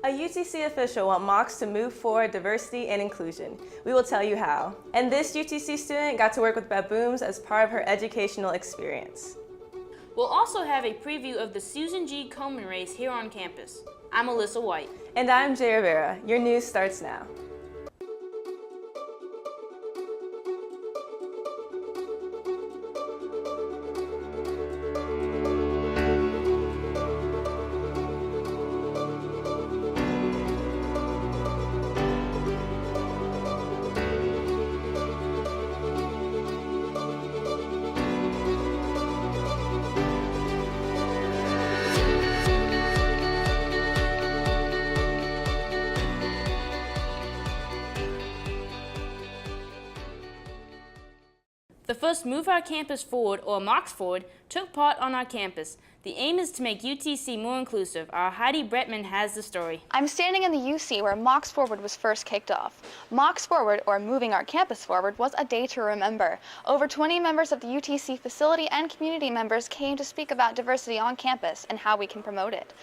A UTC official wants Mocs to move forward diversity and inclusion. We will tell you how. And this UTC student got to work with baboons as part of her educational experience. We'll also have a preview of the Susan G. Komen race here on campus. I'm Alyssa White. And I'm Jay Rivera. Your news starts now. The first Move Our Campus Forward, or Mocs Forward, took part on our campus. The aim is to make UTC more inclusive. Our Heidi Bretman has the story. I'm standing in the UC where Mocs Forward was first kicked off. Mocs Forward, or Moving Our Campus Forward, was a day to remember. Over 20 members of the UTC facility and community members came to speak about diversity on campus and how we can promote it.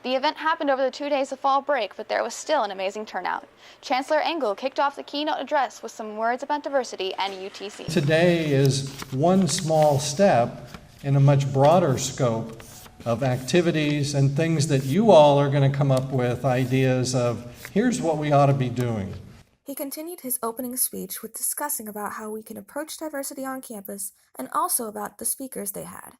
The event happened over the 2 days of fall break, but there was still an amazing turnout. Chancellor Engel kicked off the keynote address with some words about diversity and UTC. Today is one small step in a much broader scope of activities and things that you all are going to come up with ideas of, here's what we ought to be doing. He continued his opening speech with discussing about how we can approach diversity on campus and also about the speakers they had.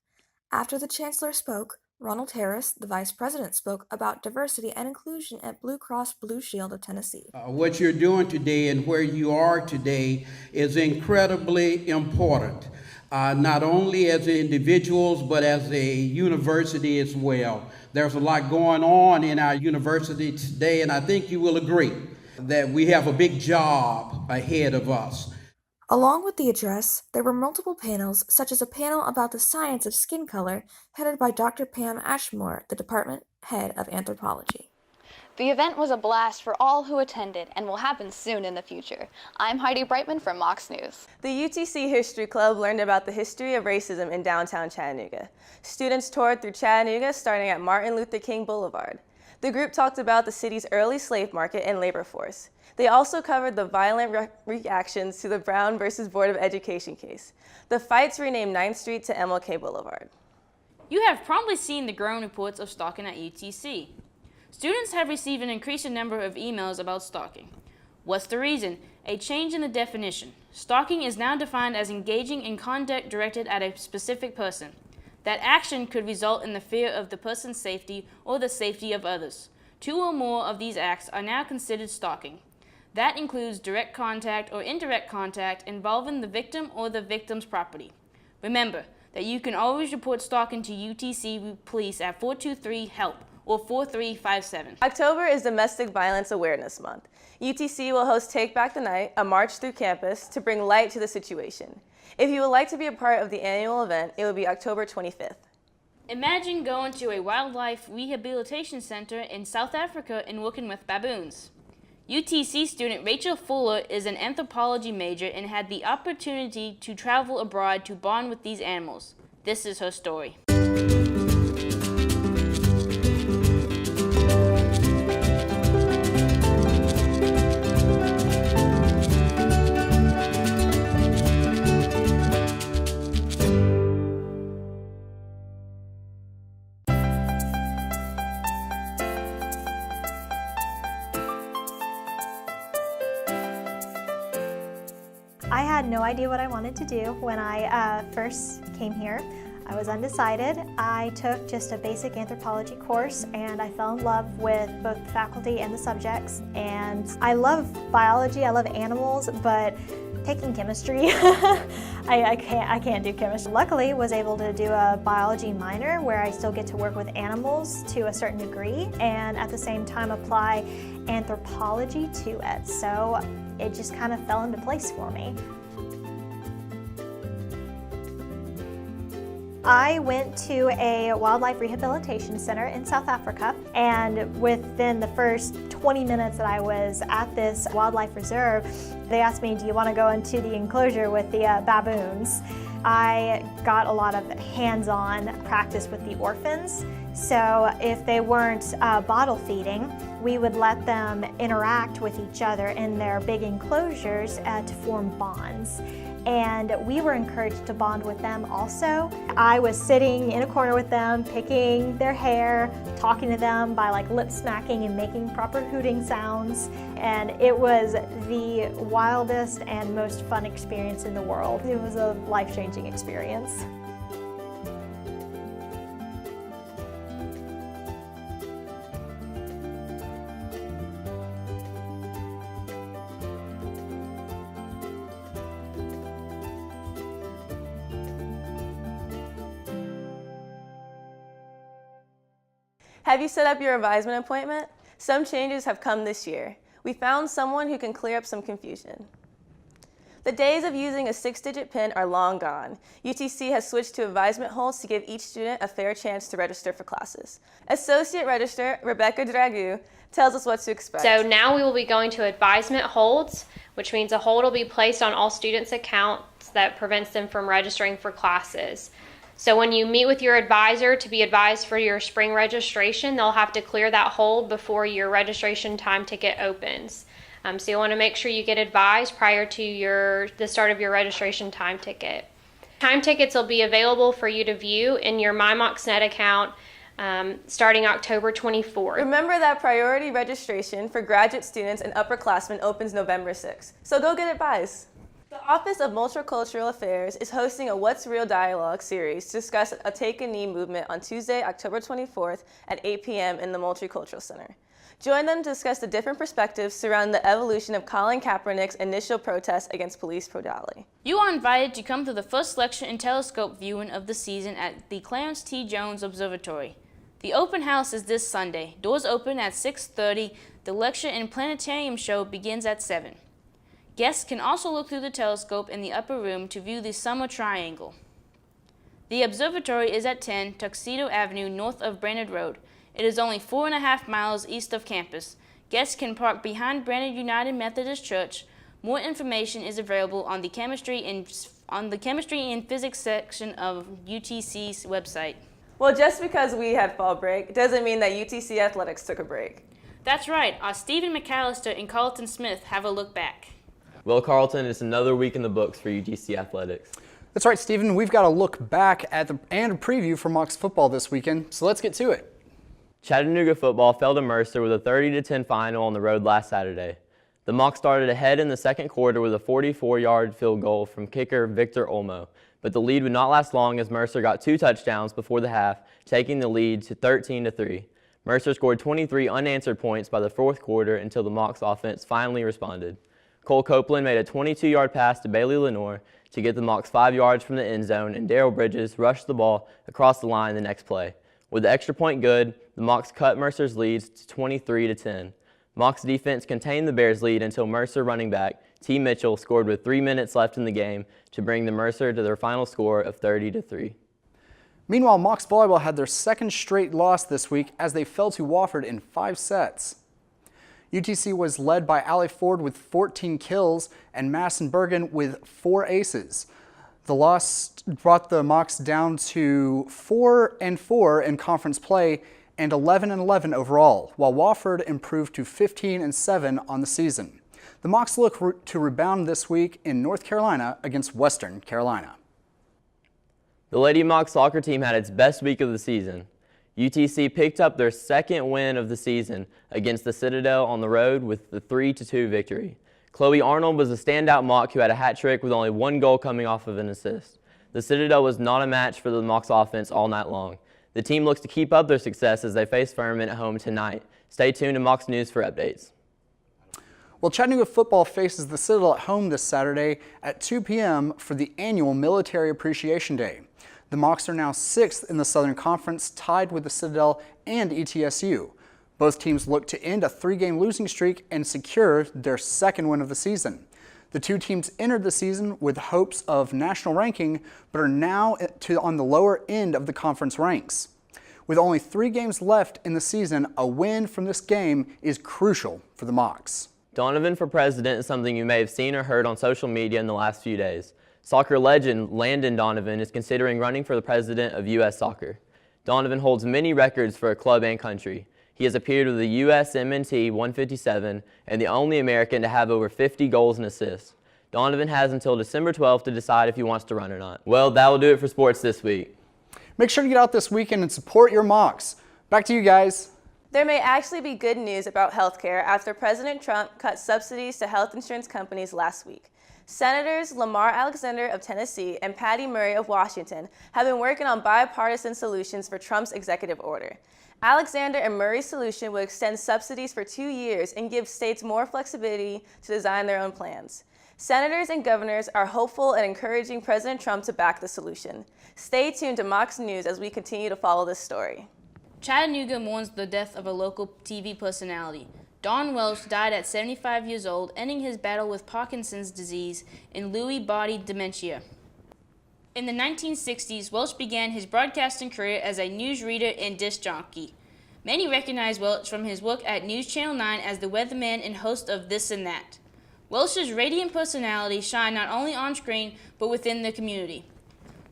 After the Chancellor spoke, Ronald Harris, the Vice President, spoke about diversity and inclusion at Blue Cross Blue Shield of Tennessee. What you're doing today and where you are today is incredibly important, not only as individuals, but as a university as well. There's a lot going on in our university today, and I think you will agree that we have a big job ahead of us. Along with the address, there were multiple panels, such as a panel about the science of skin color, headed by Dr. Pam Ashmore, the department head of anthropology. The event was a blast for all who attended and will happen soon in the future. I'm Heidi Brightman from Mocs News. The UTC History Club learned about the history of racism in downtown Chattanooga. Students toured through Chattanooga starting at Martin Luther King Boulevard. The group talked about the city's early slave market and labor force. They also covered the violent reactions to the Brown versus Board of Education case. The fights renamed 9th Street to MLK Boulevard. You have probably seen the growing reports of stalking at UTC. Students have received an increasing number of emails about stalking. What's the reason? A change in the definition. Stalking is now defined as engaging in conduct directed at a specific person. That action could result in the fear of the person's safety or the safety of others. 2 or more of these acts are now considered stalking. That includes direct contact or indirect contact involving the victim or the victim's property. Remember that you can always report stalking to UTC Police at 423-HELP or 4357. October is Domestic Violence Awareness Month. UTC will host Take Back the Night, a march through campus to bring light to the situation. If you would like to be a part of the annual event, it will be October 25th. Imagine going to a wildlife rehabilitation center in South Africa and working with baboons. UTC student Rachel Fuller is an anthropology major and had the opportunity to travel abroad to bond with these animals. This is her story. I had no idea what I wanted to do when I first came here. I was undecided. I took just a basic anthropology course and I fell in love with both the faculty and the subjects. And I love biology, I love animals, but taking chemistry, I can't do chemistry. Luckily, was able to do a biology minor where I still get to work with animals to a certain degree and at the same time apply anthropology to it. So it just kind of fell into place for me. I went to a wildlife rehabilitation center in South Africa, and within the first 20 minutes that I was at this wildlife reserve, they asked me, do you want to go into the enclosure with the baboons? I got a lot of hands-on practice with the orphans So if they weren't bottle feeding, we would let them interact with each other in their big enclosures to form bonds. And we were encouraged to bond with them also. I was sitting in a corner with them, picking their hair, talking to them by like lip smacking and making proper hooting sounds. And it was the wildest and most fun experience in the world. It was a life-changing experience. Have you set up your advisement appointment? Some changes have come this year. We found someone who can clear up some confusion. The days of using a 6-digit PIN are long gone. UTC has switched to advisement holds to give each student a fair chance to register for classes. Associate Registrar Rebecca Dragoo tells us what to expect. So now we will be going to advisement holds, which means a hold will be placed on all students' accounts that prevents them from registering for classes. So when you meet with your advisor to be advised for your spring registration, they'll have to clear that hold before your registration time ticket opens. So you want to make sure you get advised prior to the start of your registration time ticket. Time tickets will be available for you to view in your MyMocsNet account starting October 24th. Remember that priority registration for graduate students and upperclassmen opens November 6th, so go get advised. The Office of Multicultural Affairs is hosting a What's Real Dialogue series to discuss a Take a Knee movement on Tuesday, October 24th at 8 p.m. in the Multicultural Center. Join them to discuss the different perspectives surrounding the evolution of Colin Kaepernick's initial protest against police brutality. You are invited to come to the first lecture and telescope viewing of the season at the Clarence T. Jones Observatory. The open house is this Sunday. Doors open at 6:30. The lecture and planetarium show begins at 7. Guests can also look through the telescope in the upper room to view the Summer Triangle. The observatory is at 10 Tuxedo Avenue north of Brainerd Road. It is only 4.5 miles east of campus. Guests can park behind Brainerd United Methodist Church. More information is available on the chemistry and physics section of UTC's website. Well, just because we had fall break doesn't mean that UTC athletics took a break. That's right. Stephen McAllister and Carlton Smith have a look back. Well, Carlton, it's another week in the books for UTC athletics. That's right, Stephen. We've got a look back at and a preview for Mocs football this weekend, so let's get to it. Chattanooga football fell to Mercer with a 30-10 final on the road last Saturday. The Mocs started ahead in the second quarter with a 44-yard field goal from kicker Victor Olmo, but the lead would not last long as Mercer got 2 touchdowns before the half, taking the lead to 13-3. Mercer scored 23 unanswered points by the fourth quarter until the Mocs offense finally responded. Cole Copeland made a 22-yard pass to Bailey Lenore to get the Mocs 5 yards from the end zone, and Darrell Bridges rushed the ball across the line the next play. With the extra point good, the Mocs cut Mercer's lead to 23-10. Mocs defense contained the Bears' lead until Mercer running back T. Mitchell scored with 3 minutes left in the game to bring the Mercer to their final score of 30-3. Meanwhile, Mocs volleyball had their second straight loss this week as they fell to Wofford in 5 sets. UTC was led by Allie Ford with 14 kills and Madison Bergen with 4 aces. The loss brought the Mocs down to 4-4 in conference play and 11-11 overall, while Wofford improved to 15-7 on the season. The Mocs look to rebound this week in North Carolina against Western Carolina. The Lady Mocs soccer team had its best week of the season. UTC picked up their second win of the season against the Citadel on the road with the 3-2 victory. Chloe Arnold was a standout Moc who had a hat trick with only 1 goal coming off of an assist. The Citadel was not a match for the Mocs offense all night long. The team looks to keep up their success as they face Furman at home tonight. Stay tuned to Mocs News for updates. Well, Chattanooga football faces the Citadel at home this Saturday at 2 p.m. for the annual Military Appreciation Day. The Mocs are now 6th in the Southern Conference, tied with the Citadel and ETSU. Both teams look to end a 3-game losing streak and secure their second win of the season. The two teams entered the season with hopes of national ranking, but are now on the lower end of the conference ranks. With only 3 games left in the season, a win from this game is crucial for the Mocs. Donovan for president is something you may have seen or heard on social media in the last few days. Soccer legend Landon Donovan is considering running for the president of U.S. Soccer. Donovan holds many records for a club and country. He has appeared with the USMNT 157 and the only American to have over 50 goals and assists. Donovan has until December 12th to decide if he wants to run or not. Well, that will do it for sports this week. Make sure to get out this weekend and support your Mocs. Back to you guys. There may actually be good news about healthcare after President Trump cut subsidies to health insurance companies last week. Senators Lamar Alexander of Tennessee and Patty Murray of Washington have been working on bipartisan solutions for Trump's executive order. Alexander and Murray's solution would extend subsidies for 2 years and give states more flexibility to design their own plans. Senators and governors are hopeful and encouraging President Trump to back the solution. Stay tuned to Mocs News as we continue to follow this story. Chattanooga mourns the death of a local TV personality. Don Welsh died at 75 years old, ending his battle with Parkinson's disease and Lewy body dementia. In the 1960s, Welsh began his broadcasting career as a newsreader and disc jockey. Many recognize Welsh from his work at News Channel 9 as the weatherman and host of This and That. Welsh's radiant personality shined not only on screen, but within the community.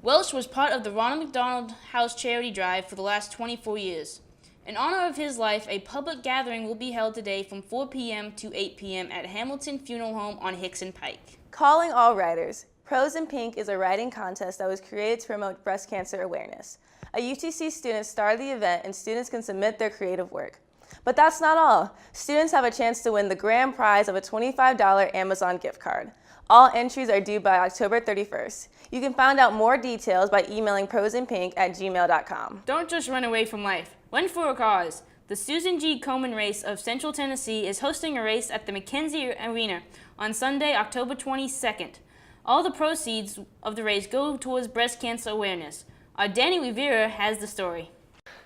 Welsh was part of the Ronald McDonald House charity drive for the last 24 years. In honor of his life, a public gathering will be held today from 4 p.m. to 8 p.m. at Hamilton Funeral Home on Hickson Pike. Calling all writers. Pros in Pink is a writing contest that was created to promote breast cancer awareness. A UTC student started the event and students can submit their creative work. But that's not all. Students have a chance to win the grand prize of a $25 Amazon gift card. All entries are due by October 31st. You can find out more details by emailing prosinpink@gmail.com. Don't just run away from life. Run for a cause. The Susan G. Komen Race of Central Tennessee is hosting a race at the McKenzie Arena on Sunday, October 22nd. All the proceeds of the race go towards breast cancer awareness. Our Danny Rivera has the story.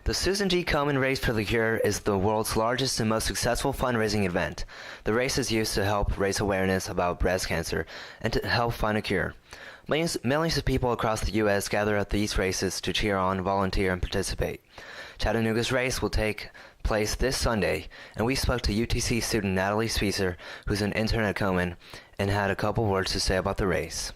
The Susan G. Komen Race for the Cure is the world's largest and most successful fundraising event. The race is used to help raise awareness about breast cancer and to help find a cure. Millions of people across the U.S. gather at these races to cheer on, volunteer, and participate. Chattanooga's race will take place this Sunday, and we spoke to UTC student Natalie Spieser, who's an intern at Komen, and had a couple words to say about the race.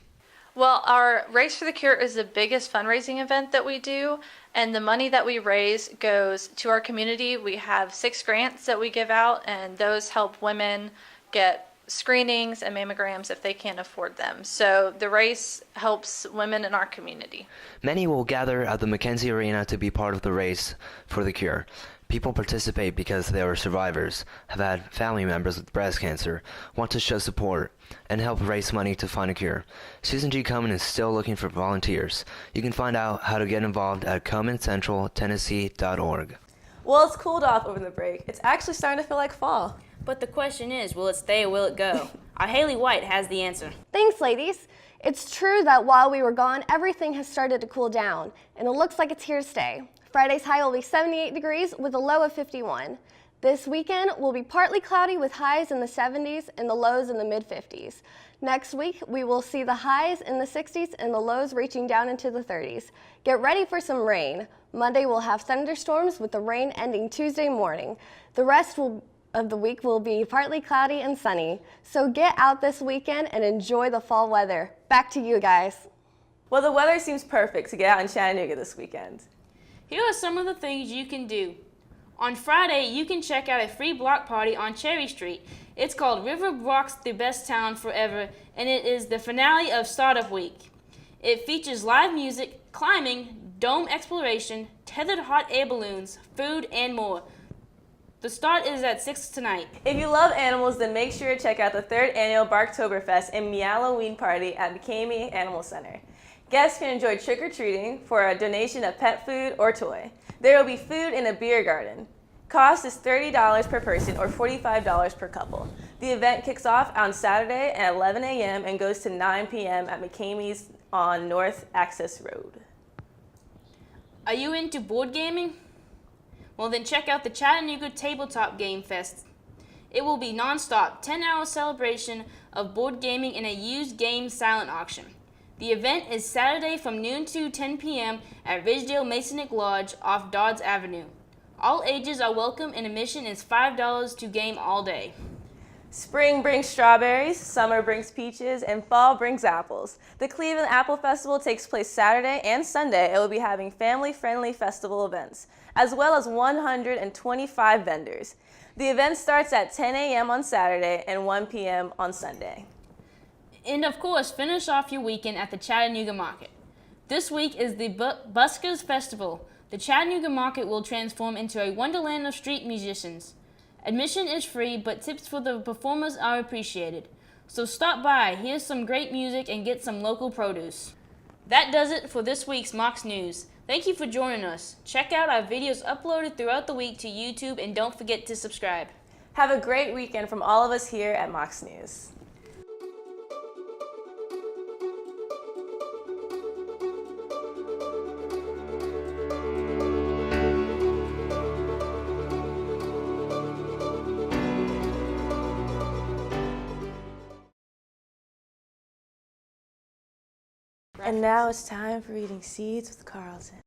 Well, our Race for the Cure is the biggest fundraising event that we do, and the money that we raise goes to our community. We have 6 grants that we give out, and those help women get screenings and mammograms if they can't afford them. So the race helps women in our community. Many will gather at the McKenzie Arena to be part of the Race for the Cure. People participate because they are survivors, have had family members with breast cancer, want to show support, and help raise money to find a cure. Susan G. Komen is still looking for volunteers. You can find out how to get involved at KomenCentralTennessee.org. Well, it's cooled off over the break. It's actually starting to feel like fall. But the question is, will it stay or will it go? Our Haley White has the answer. Thanks, ladies. It's true that while we were gone, everything has started to cool down, and it looks like it's here to stay. Friday's high will be 78 degrees with a low of 51. This weekend will be partly cloudy with highs in the 70s and the lows in the mid-50s. Next week, we will see the highs in the 60s and the lows reaching down into the 30s. Get ready for some rain. Monday we'll have thunderstorms with the rain ending Tuesday morning. The rest of the week will be partly cloudy and sunny. So get out this weekend and enjoy the fall weather. Back to you guys. Well, the weather seems perfect to get out in Chattanooga this weekend. Here are some of the things you can do. On Friday, you can check out a free block party on Cherry Street. It's called River Rocks the Best Town Forever, and it is the finale of Startup Week. It features live music, climbing, dome exploration, tethered hot air balloons, food, and more. The start is at 6 tonight. If you love animals, then make sure to check out the 3rd annual Barktoberfest and Meowloween party at McCamey Animal Center. Guests can enjoy trick-or-treating for a donation of pet food or toy. There will be food in a beer garden. Cost is $30 per person or $45 per couple. The event kicks off on Saturday at 11 a.m. and goes to 9 p.m. at McCamey's on North Access Road. Are you into board gaming? Well, then check out the Chattanooga Tabletop Game Fest. It will be non-stop, 10-hour celebration of board gaming in a used game silent auction. The event is Saturday from noon to 10 p.m. at Ridgedale Masonic Lodge off Dodds Avenue. All ages are welcome and admission is $5 to game all day. Spring brings strawberries, summer brings peaches, and fall brings apples. The Cleveland Apple Festival takes place Saturday and Sunday. It will be having family-friendly festival events, as well as 125 vendors. The event starts at 10 a.m. on Saturday and 1 p.m. on Sunday. And of course, finish off your weekend at the Chattanooga Market. This week is the Buskers Festival. The Chattanooga Market will transform into a wonderland of street musicians. Admission is free, but tips for the performers are appreciated. So stop by, hear some great music, and get some local produce. That does it for this week's Mocs News. Thank you for joining us. Check out our videos uploaded throughout the week to YouTube, and don't forget to subscribe. Have a great weekend from all of us here at Mocs News. And now it's time for eating seeds with Carlton.